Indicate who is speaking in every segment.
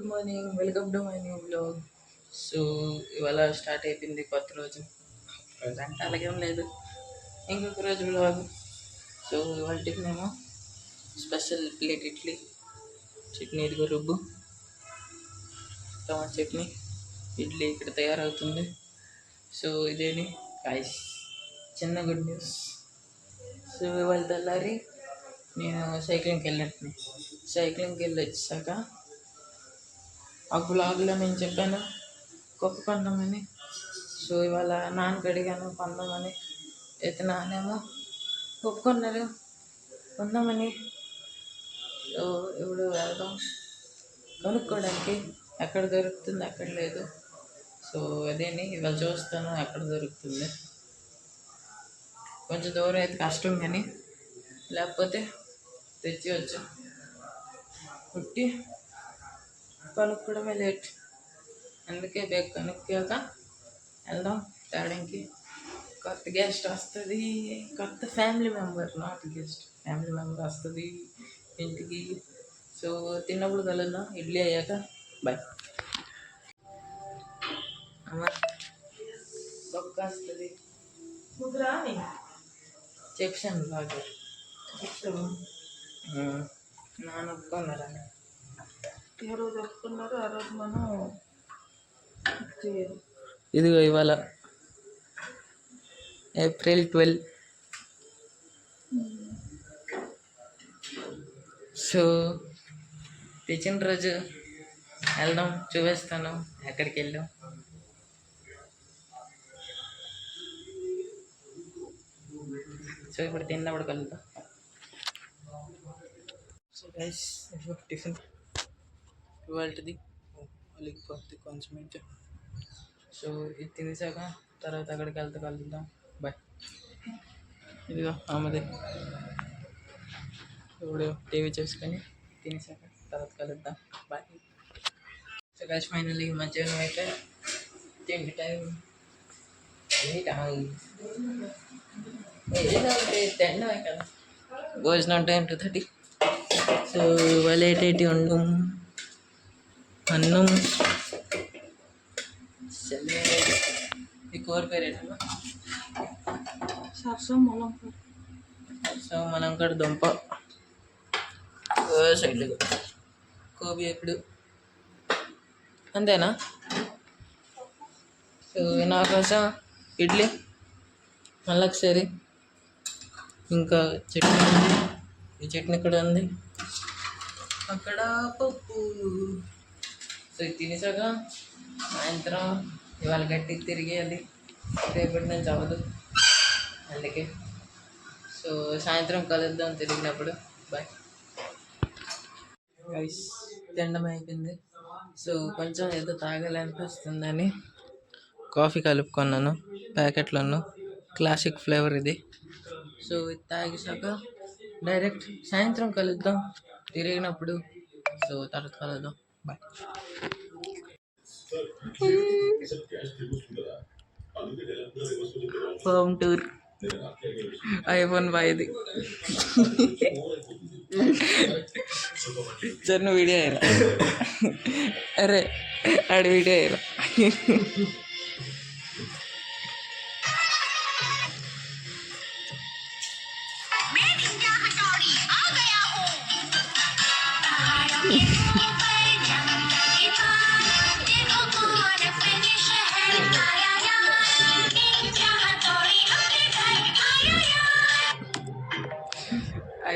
Speaker 1: Good morning, welcome to my new blog. So ఇవాళ start అయిపోయింది కొత్త రోజు. అంటే అలాగేం లేదు, ఇంకొక రోజు బ్లాగ్. సో ఇవాళ మేము స్పెషల్ ప్లేట్ ఇడ్లీ, చట్నీ ఇదిగో రుబ్బు, టమాటా చట్నీ, ఇడ్లీ ఇక్కడ తయారవుతుంది. సో ఇదేని గాయ్స్ చిన్న గుడ్ న్యూస్. సో ఇవాళ తెల్లారి నేను సైక్లింగ్కి వెళ్ళి వచ్చాక ఆ బ్లాగ్లో నేను చెప్పాను కుక్క కొందామని. సో ఇవాళ నాన్నకి అడిగాను కొందామని, అయితే నాన్నేమో ఒప్పుకున్నారు కొందామని. సో ఇప్పుడు వెళ్దాం కొనుక్కోవడానికి. ఎక్కడ దొరుకుతుంది, ఎక్కడ లేదు. సో అదేని ఇవాళ చూస్తాను ఎక్కడ దొరుకుతుంది. కొంచెం దూరం అయితే కష్టం, కానీ లేకపోతే తెచ్చివచ్చు. పుట్టి కొనుక్కోవడమే లేట్, అందుకే బేగ్ కొనుక్కాక వెళ్దాం తేడానికి. కొత్త గెస్ట్ వస్తుంది, కొత్త family member, not guest, family member వస్తుంది ఇంటికి. సో తిన్నప్పుడు కలుద్దాం, ఇడ్లీ అయ్యాక. బాయ్. అమ్మ బొక్క వస్తుంది, చెప్పాను బాగా నాన్న ఒప్పుకున్నారా? ఏ రోజు ఒప్పుకున్నారు ఆ రోజు మనం ఇదిగో ఇవాళ ఏప్రిల్ 12. సో తెచ్చిన రోజు వెళ్దాం, చూపిస్తాను ఎక్కడికి వెళ్ళాం. సో ఇప్పుడు తిన్నప్పుడు కలుద్దాం. సో గైస్ టిఫిన్ ఇవాళది వాళ్ళకి కొంచెం. సో ఇది తినేసాక తర్వాత అక్కడికి వెళ్తే కలుద్దాం. బాయ్. ఇదిగో ఆమెది ఇప్పుడు టీవీ చూసుకొని తినేసాక తర్వాత కలుద్దాం. బాయ్. సో గైస్ ఫైనల్లీ మధ్యాహ్నం అయితే తిండి టైం. తినడమే కదా, భోజనం టైం 2:30. సో ఇవాళ ఏంటి వండం, అన్నం, ఈ కూర పేరు ఏంటన్నా? సో మలంకడ దుంప, సైడ్ కోబి ఎప్పుడు అంతేనా. సో నా కోసం ఇడ్లీ, మళ్ళీ ఒకసారి ఇంకా చట్నీ ఉంది, ఈ చట్నీ కూడా ఉంది, అక్కడ పప్పు. సో ఇది తినేసాక సాయంత్రం ఇవాళ గట్టి తిరిగేయాలి, రేపటి నుంచి అవ్వదు, అందుకే. సో సాయంత్రం కలుద్దాం తిరిగినప్పుడు. బాయ్. గైస్ తినడం అయిపోయింది. సో కొంచెం ఏదో తాగాలనిపిస్తుందని కాఫీ కలుపుకున్నాను ప్యాకెట్లను, క్లాసిక్ ఫ్లేవర్ ఇది. సో ఇది తాగేసాక డైరెక్ట్ సాయంత్రం కలుద్దాం తిరిగినప్పుడు. సో తర్వాత కలుద్దాం. బాయ్. హోమ్ టూర్ ఐఫోన్ 5ది. చిన్న వీడియో అయ్యారా? అరే ఆడి వీడియో అయ్యారా?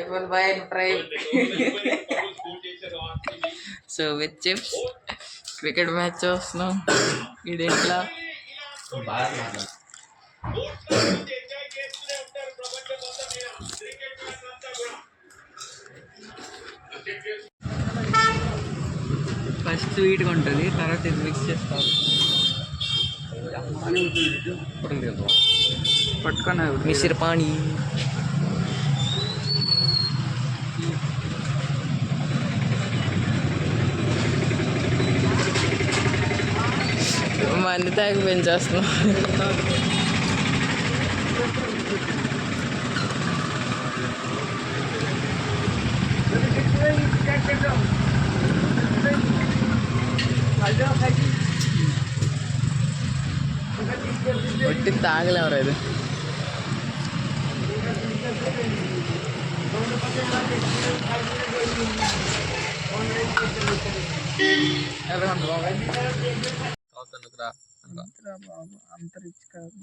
Speaker 1: iPhone 5 Prime. So with chips cricket match చూస్తున్నాం ఇదేంట్లా. ఫస్ట్ స్వీట్గా ఉంటుంది, తర్వాత ఇది మిక్స్ చేస్తాం. పట్టుకున్నా మిసిరి పానీ. మంది తాగి పెంచేస్తున్నాం. ఒట్టి తాగలేవరా ఇది. అంత రిచ్ కాదు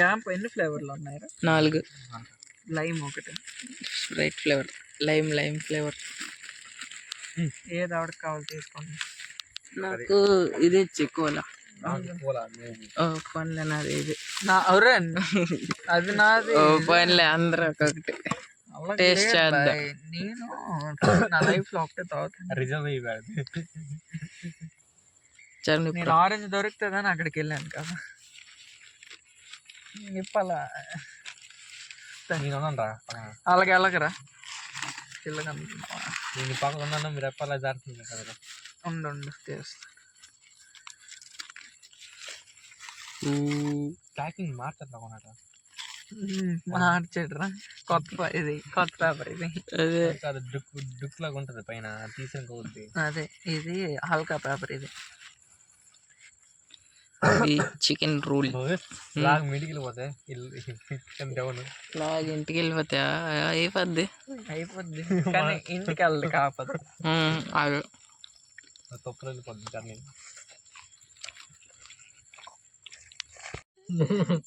Speaker 1: క్యాంప్. ఎన్ని ఫ్లేవర్లు ఉన్నాయి? 4. లైమ్ ఒకటి, స్ప్రైట్ ఫ్లేవర్, లైమ్ ఫ్లేవర్. ఏది ఆవిడకి కావాలి తీసుకోండి. నాకు ఇది చిక్కువలా పనులే నాది. ఇది అది నాది. పనులే అందరూ ఒక్కొక్కటి టేస్ట్ చేద్దాం. నేను నా లైఫ్ లో ఒకటే తాగుతాను. నేను ఆరెంజ్ దొరుకుతుందని అక్కడికి వెళ్ళాను కదా. ఇప్పలా అలాగే అలాగరా చిల్లగా పక్కన మీరు ఎప్పలా జరుగుతుంది కదా. ఉండు చేస్తా. ప్యాకింగ్ మార్చడరా. కొత్త పేపర్ ఇది. అదే డుక్ లాగా ఉంటుంది పైన తీసుకుని. అదే ఇది హల్కా పేపర్. ఇది చికెన్ రూల్. ఇంటికి వెళ్ళిపోతే ఇంటికి వెళ్ళిపోతా అయిపోద్ది కానీ ఇంటికి వెళ్ళదు కాకపోతే తొప్పులు వెళ్ళిపోద్ది జర్నీ.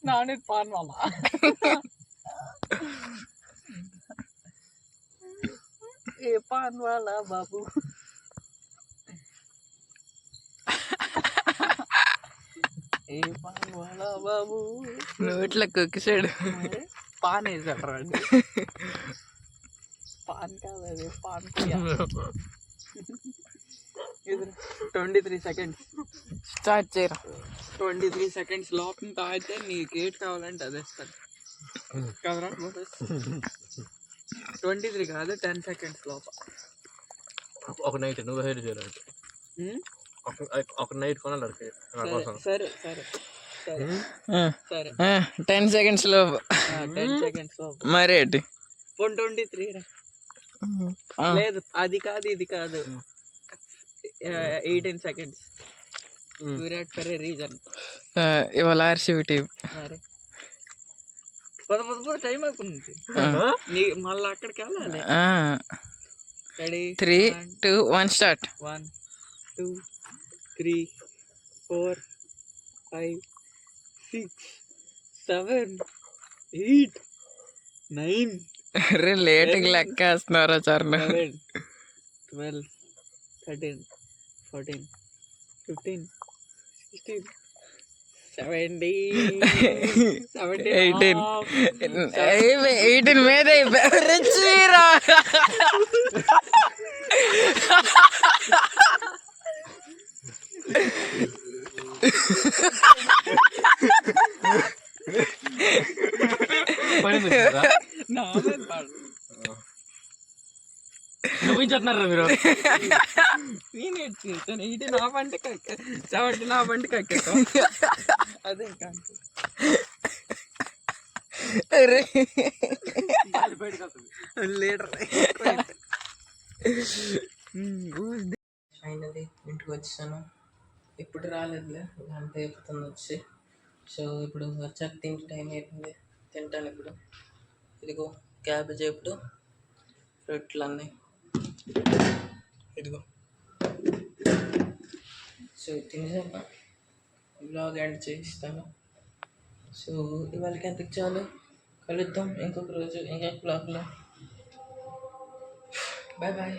Speaker 1: నాని పాన్ మామ ఏ పాన్ వాలా బాబు. ఏ పాన్ వాలా బాబు నోట్ల కుక్కిసాడు. పాన్ వేసాడు రండి. పాన్ కాదు అది పాన్. 23 seconds స్టార్ట్ చేయరా. 23 seconds లోపల తాగితే నీకు ఏట్ కావాలంటే అదే ఇస్తాను కదరా. 23 కాదు 10 seconds లోపల. ఒక నైట్ నువ్వు హెయిర్ చేయాలి. ఒక నైట్ కొనాలి. సరే 10 seconds లోపు. 10 seconds లోపు మరేటి 23 లేదు. అది కాదు ఇది కాదు. 18 seconds. Virat for a reason. ఇవాళ ఆర్సీబీ టీం. టైం అయిపోయింది. మళ్ళీ అక్కడికి వెళ్ళాలి. 3, 2, 1 స్టార్ట్. 1, 2, 3, 4, 5, 6, 7, 8, 9. రే లేట్గా లెక్క వేస్తున్నారా చర్ణ. 12, 13, 14, 15, 16, 17, 18 మీద రిచ్చిరా. చూపించున్నారా మీరు? నేను ఎడ్చుకుంటాను. ఇది నా బండి కక్క 70 నా బండి కక్క. అదే ఇంకా లీటర్. ఫైనలీ ఇంటికి వచ్చాను. ఇప్పుడు రాలేదులే, గంట అయిపోతుంది వచ్చి. సో ఇప్పుడు వచ్చాక తింటే టైం అయిపోయింది. తింటాను ఇప్పుడు. ఇదిగో క్యాబేజ్ ఇప్పుడు రొట్టెలు అన్నీ ఇదిగో. సో తినేసాక బ్లాగ్ ఎండ్ చేయిస్తాను. సో ఇవాళకి ఎంతకు చాలు. కలుద్దాం ఇంకొక రోజు ఇంకొక బ్లాగ్లో. బాయ్.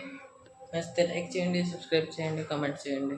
Speaker 1: నచ్చితే లైక్ చేయండి, సబ్స్క్రైబ్ చేయండి, కామెంట్ చేయండి.